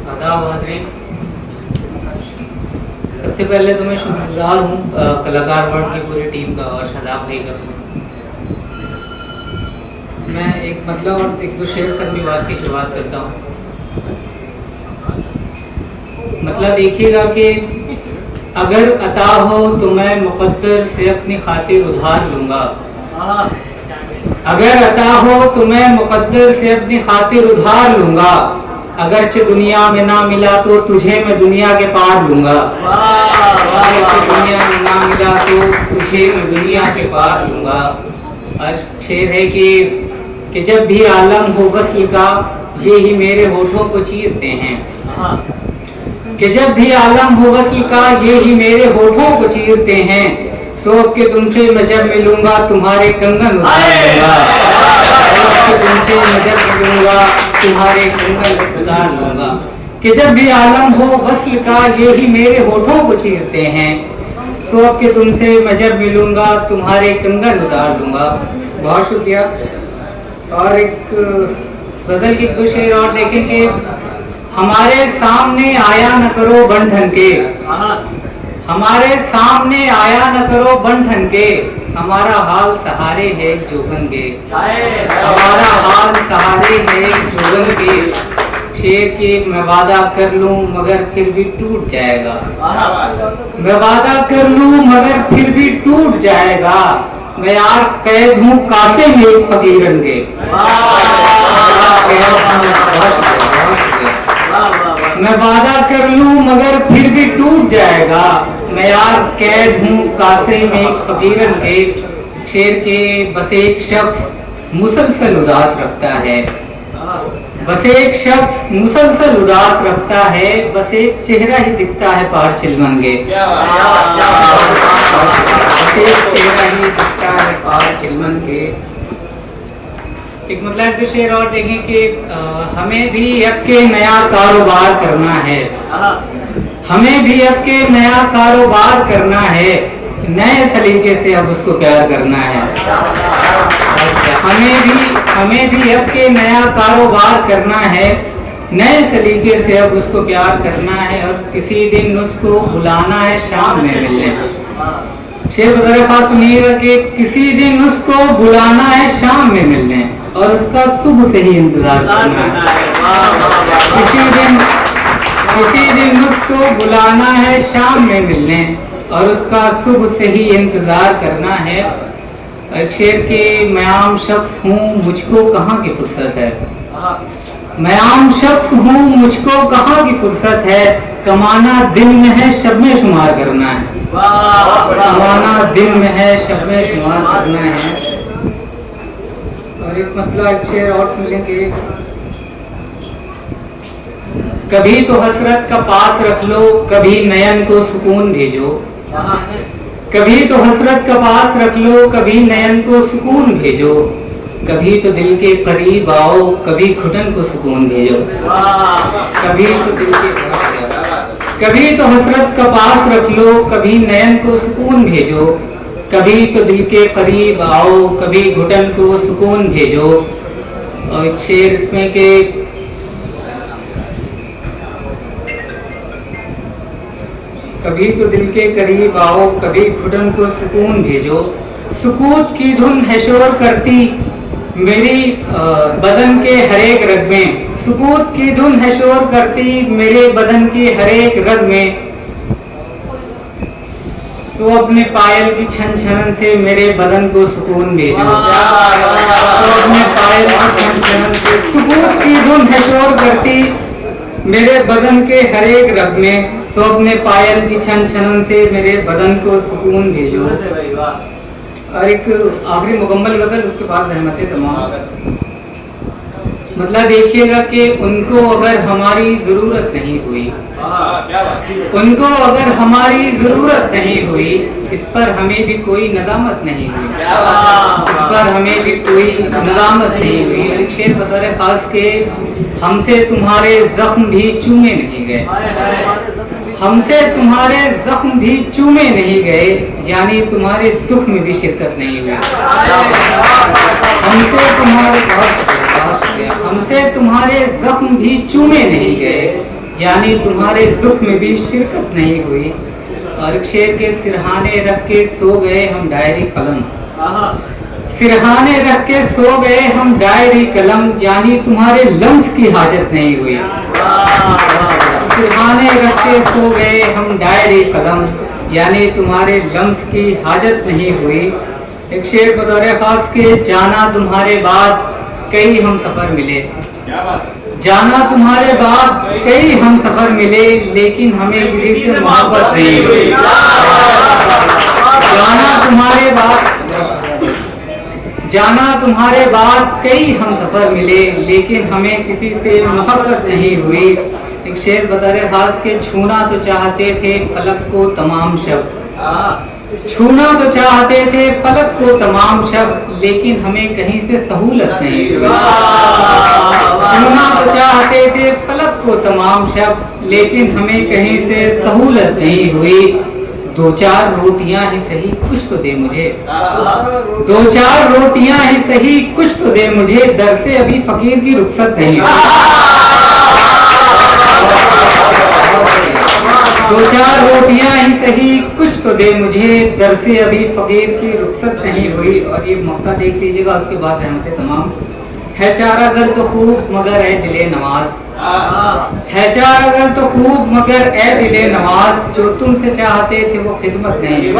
आदाब हाज़रीन, सबसे पहले तो मैं शुक्रगुज़ार हूँ कलाकार वर्ल्ड की पूरी टीम का और शादाब भाई का। मैं एक मतलब और एक दो शेर से अपनी बात की शुरुआत करता हूँ। मतलब देखिएगा कि अगर अता हो तो मैं मुक़द्दर से अपनी खातिर उधार लूँगा। अगर अता हो तो मैं मुक़द्दर से अपनी खातिर उधार लूँगा। अगरचे दुनिया में ना मिला तो तुझे मैं दुनिया के पार लूँगा। अगरचे दुनिया में ना मिला तो तुझे मैं दुनिया के पार लूँगा। और शेर है कि जब भी आलम हो वस्ल का ये ही मेरे होठों को चीरते हैं। कि जब भी आलम हो वस्ल का ये ही मेरे होठों को चीरते हैं। सोच के तुमसे मैं जब मिलूंगा तुम्हारे कंगन उतार लूंगा। सोच के तुमसे मैं जब मिलूंगा तुम्हारे कंगन उतार लूंगा। कि जब भी आलम हो वस्ल का ये ही मेरे होठों को चीरते हैं। सोच के तुमसे मैं जब मिलूंगा तुम्हारे कंगन उतार लूंगा। बहुत शुक्रिया। और एक गजल की दो शेर और देखेंगे। हमारे सामने आया न करो बन ठन के। हमारे सामने आया न करो बन ठन के। हमारा हाल सहारे है जोगन के। हमारा हाल सहारे है जोगन के। शेर के मैं वादा कर लूं मगर फिर भी टूट जाएगा। मैं वादा कर लूं मगर फिर भी टूट जाएगा। मैं यार कैद हूँ कासे में एक फकीरन के। मैं वादा कर लूं मगर फिर भी टूट जाएगा। मैं यार कैद हूँ कासे में एक फकीरन के। शेर के बस एक शख्स मुसलसल उदास रखता है। बस एक शख्स मुसलसल उदास रखता है। बस एक चेहरा ही दिखता है पार चिलमंगे। बस एक चेहरा ही दिखता है पार चिलमंगे। एक मतलब तो शेर और देखें कि हमें भी अब के नया कारोबार करना है। हमें भी अब के नया कारोबार करना है। नए सलीके से अब उसको प्यार करना है। हमें भी अब के नया कारोबार करना है। नए सलीके से अब उसको प्यार करना है। और किसी दिन उसको बुलाना है शाम में मिलने। शेर बदर खास सुनिएगा कि किसी दिन उसको बुलाना है शाम में मिलने और उसका सुबह से ही इंतजार करना है। किसी दिन उसको बुलाना है शाम में मिलने और उसका सुबह से ही इंतजार करना है। एक शेर के मैं आम शख्स हूँ मुझको कहाँ की फुर्सत है। मैं आम शख्स हूँ मुझको कहाँ की फुर्सत है। कमाना दिन में है शब में शुमार करना है। कमाना दिन में है शब में शुमार करना है। और एक मतलब अच्छे और सुन लेंगे। कभी तो हसरत का पास रख लो कभी नयन को सुकून भेजो। कभी तो हसरत का पास रख लो कभी नयन को सुकून भेजो। कभी तो दिल के करीब आओ कभी घुटन को सुकून भेजो। कभी तो हसरत का पास रख लो कभी नयन को सुकून भेजो। कभी तो दिल के करीब आओ कभी घुटन को सुकून भेजो। और एक शेर इसमें के कभी तो दिल के करीब आओ कभी घुटन को सुकून भेजो। सुकूत की धुन है शोर करती मेरी बदन के हर एक रग में। सुकूत की धुन है शोर करती मेरे बदन के हर एक रग में। तो अपने पायल की छन छनन से मेरे बदन को सुकून भेजो। तो अपने पायल की छन छनन से सुकून की धुन है शोर करती मेरे बदन के हर एक रग में। तो अपने पायल की छन छनन से मेरे बदन को सुकून भेजो। और एक आखिरी मुकम्मल गजल उसके बाद रहमतें तमाम। मतलब देखिएगा कि उनको अगर हमारी जरूरत नहीं हुई, उनको अगर हमारी जरूरत नहीं हुई, इस पर हमें भी कोई नदामत नहीं हुई। इस पर हमें भी कोई नदामत नहीं हुई। और एक शेर बतौर खास के हमसे तुम्हारे जख्म भी चूमे नहीं गए। हमसे तुम्हारे जख्म भी चूमे नहीं गए, यानी तुम्हारे दुख में भी शिरकत नहीं हुई। हमसे तुम्हारे जख्म भी चूमे नहीं गए, यानी तुम्हारे दुख में भी शिरकत नहीं हुई। और शेर के सिरहाने रख के सो गए हम डायरी कलम, सिरहाने रख के सो गए हम डायरी कलम, यानी तुम्हारे लम्स की हाजत नहीं हुई। सिरहाने रख के सो गए हम डायरी कलम, यानी तुम्हारे लम्स की हाजत नहीं हुई। एक शेर बतौर खास के, जाना तुम्हारे बाद कई हम सफर मिले, जाना तुम्हारे बाद कई हम सफर मिले, लेकिन हमें किसी से मोहब्बत नहीं हुई। जाना तुम्हारे बाद कई हम सफर मिले, लेकिन हमें किसी से मोहब्बत नहीं हुई। एक शेर बतौर खास के, छूना तो चाहते थे फलक को तमाम शब, छूना तो चाहते थे फलक को तमाम शब, लेकिन हमें कहीं से सहूलत नहीं हुई। छूना तो चाहते थे फलक को तमाम शब, लेकिन हमें कहीं से सहूलत नहीं हुई। दो चार रोटियां ही सही कुछ तो दे मुझे, दो चार रोटियां ही सही कुछ तो दे मुझे, दर से अभी फकीर की रुखसत नहीं हुई। दो चार रोटियां ही सही कुछ तो दे मुझे, दर से अभी फकीर की रुखसत नहीं हुई। और ये मौका देख लीजिएगा, उसके बाद रहमतें तमाम। है चारा घर तो खूब मगर है दिले नवाज, है चारा घर तो खूब मगर ए दिले नवाज, जो तुमसे चाहते थे वो खिदमत नहीं।